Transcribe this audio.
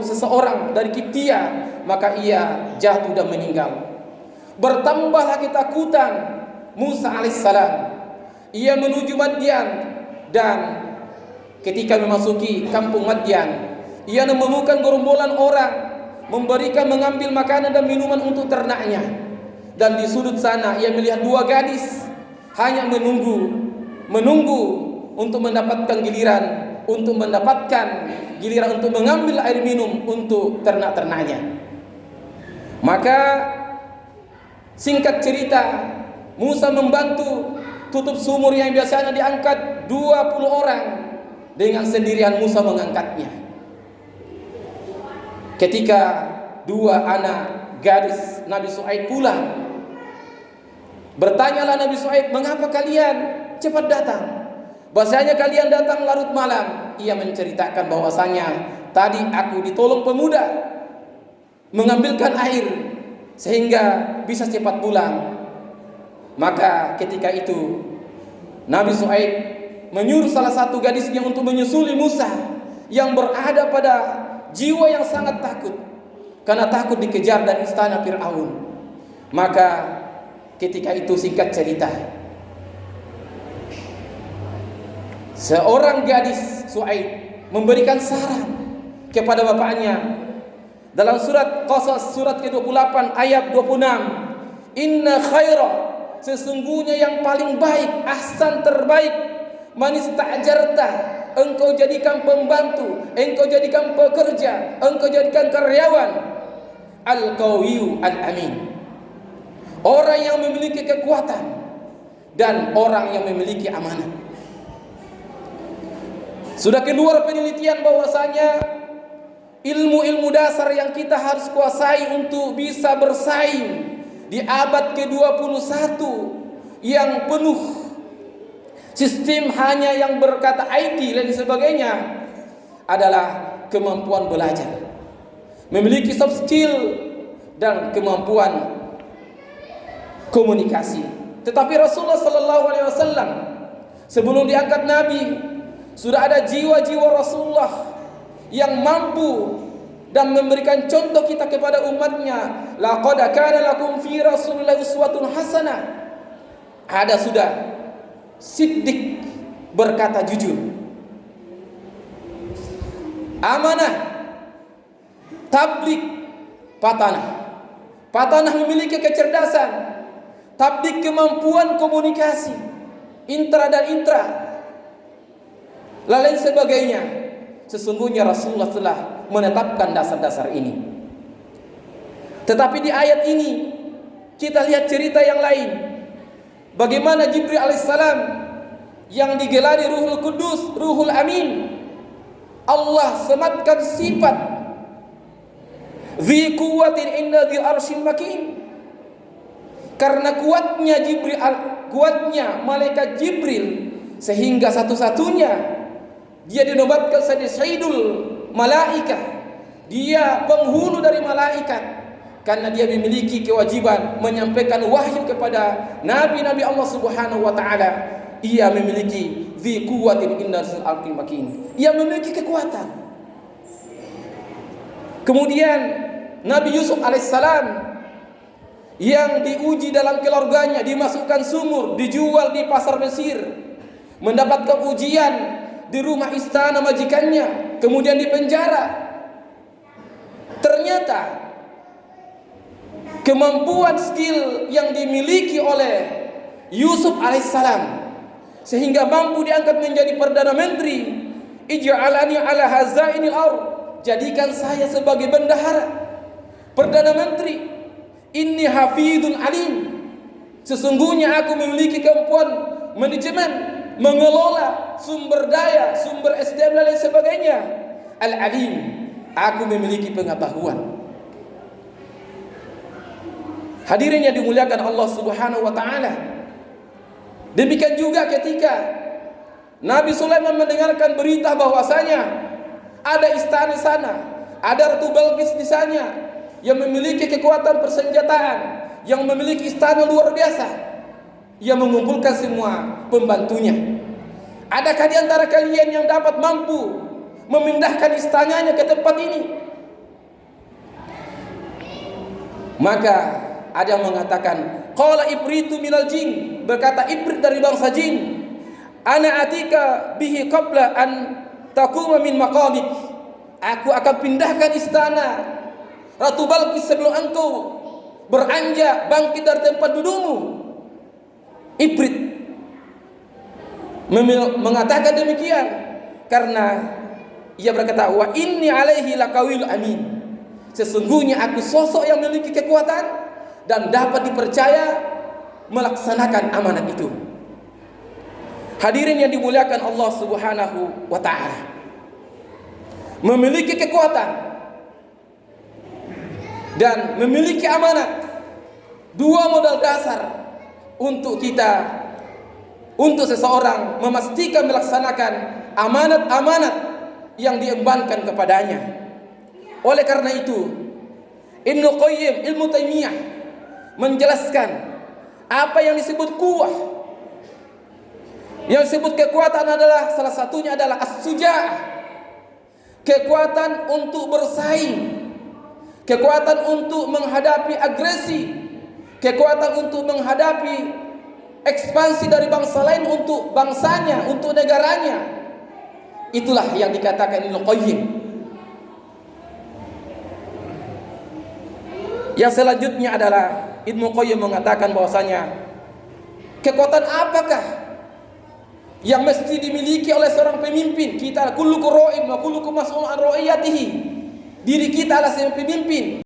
seseorang dari Kiptia, maka ia jatuh dan meninggal. Bertambahlah ketakutan Musa alaihissalam. Ia menuju Madian, dan ketika memasuki kampung Madian, ia menemukan gerombolan orang mengambil makanan dan minuman untuk ternaknya. Dan di sudut sana ia melihat dua gadis hanya menunggu untuk mendapatkan giliran untuk mengambil air minum untuk ternak-ternaknya. Maka singkat cerita, Musa membantu tutup sumur yang biasanya diangkat 20 orang, dengan sendirian Musa mengangkatnya. Ketika dua anak gadis Nabi Syuaib pulang, bertanyalah Nabi Syuaib, mengapa kalian cepat datang? Bahasanya kalian datang larut malam. Ia menceritakan bahwasanya tadi aku ditolong pemuda mengambilkan air sehingga bisa cepat pulang. Maka ketika itu Nabi Syuaib menyuruh salah satu gadisnya untuk menyusuli Musa yang berada pada jiwa yang sangat takut, karena takut dikejar dari istana Fir'aun. Maka ketika itu singkat cerita, seorang gadis Syuaib memberikan saran kepada bapaknya dalam surat Qasas surat ke-28 ayat 26. Inna khaira, sesungguhnya yang paling baik, ahsan terbaik, man ista'jarta, engkau jadikan pembantu, engkau jadikan pekerja, engkau jadikan karyawan, al-qawiyyu al-amin, orang yang memiliki kekuatan dan orang yang memiliki amanah. Sudah keluar penelitian bahwasanya ilmu-ilmu dasar yang kita harus kuasai untuk bisa bersaing di abad ke-21 yang penuh sistem hanya yang berkata IT dan sebagainya adalah kemampuan belajar, memiliki soft skill dan kemampuan komunikasi. Tetapi Rasulullah sallallahu alaihi wasallam sebelum diangkat Nabi, sudah ada jiwa-jiwa Rasulullah yang mampu dan memberikan contoh kita kepada umatnya. Laqad kana lakum fi Rasulillahi uswatun hasanah. Ada sudah Siddiq berkata jujur, amanah, tabligh, patanah memiliki kecerdasan, tabligh kemampuan komunikasi intra dan intra, lain sebagainya. Sesungguhnya Rasulullah telah menetapkan dasar-dasar ini. Tetapi di ayat ini kita lihat cerita yang lain. Bagaimana Jibril alaihissalam yang digelari Ruhul Kudus, Ruhul Amin, Allah sematkan sifat dzi quwwatin inda dzil arsyil makin. Karena kuatnya malaikat Jibril, sehingga satu-satunya dia dinobatkan sebagai sayyidul malaikah, dia penghulu dari malaikat, karena dia memiliki kewajiban menyampaikan wahyu kepada nabi-nabi Allah Subhanahu wa taala. Ia memiliki dzi quwwatin inda dzil arsyil makin, ia memiliki kekuatan. Kemudian Nabi Yusuf alaihissalam yang diuji dalam keluarganya, dimasukkan sumur, dijual di pasar Mesir, mendapatkan ujian di rumah istana majikannya, kemudian dipenjara. Ternyata kemampuan skill yang dimiliki oleh Yusuf alaihissalam sehingga mampu diangkat menjadi perdana menteri. Ij'alani ala hazainil ardh, jadikan saya sebagai bendahara, perdana menteri. Inni hafidun alim, sesungguhnya aku memiliki kemampuan manajemen, mengelola sumber daya, sumber SDM dan lain sebagainya. Al-alim, aku memiliki pengetahuan. Hadirin yang dimuliakan Allah Subhanahu wa taala. Demikian juga ketika Nabi Sulaiman mendengarkan berita bahwasanya ada istana di sana, ada Ratu Balqis di sana yang memiliki kekuatan persenjataan, yang memiliki istana luar biasa. Ia mengumpulkan semua pembantunya. Adakah di antara kalian yang dapat mampu memindahkan istananya ke tempat ini. Maka ada yang mengatakan, qala ibritu minal jin, berkata ibrit dari bangsa jin, ana atika bihi qabla an taquma min maqamik, aku akan pindahkan istana Ratu Balqis sebelum engkau beranjak bangkit dari tempat dudukmu. Ibrit mengatakan demikian karena ia berkata, wa inni alaihi laqawil amin, sesungguhnya aku sosok yang memiliki kekuatan dan dapat dipercaya melaksanakan amanat itu. Hadirin yang dimuliakan Allah Subhanahu wa ta'ala, memiliki kekuatan dan memiliki amanat, dua modal dasar untuk kita, untuk seseorang memastikan melaksanakan amanat-amanat yang diembankan kepadanya. Oleh karena itu, Ibnu Qayyim Ibnu Taimiyah menjelaskan apa yang disebut kuwah. Yang disebut kekuatan adalah, salah satunya adalah as-suja'ah, kekuatan untuk bersaing, kekuatan untuk menghadapi agresi, kekuatan untuk menghadapi ekspansi dari bangsa lain untuk bangsanya, untuk negaranya. Itulah yang dikatakan Ibnu Qayyim. Yang selanjutnya adalah Ibnu Qayyim mengatakan bahwasanya kekuatan apakah yang mesti dimiliki oleh seorang pemimpin? Kita kullukum ra'in wa kullukum mas'ulun an ra'iyatihi. Diri kita adalah seorang pemimpin.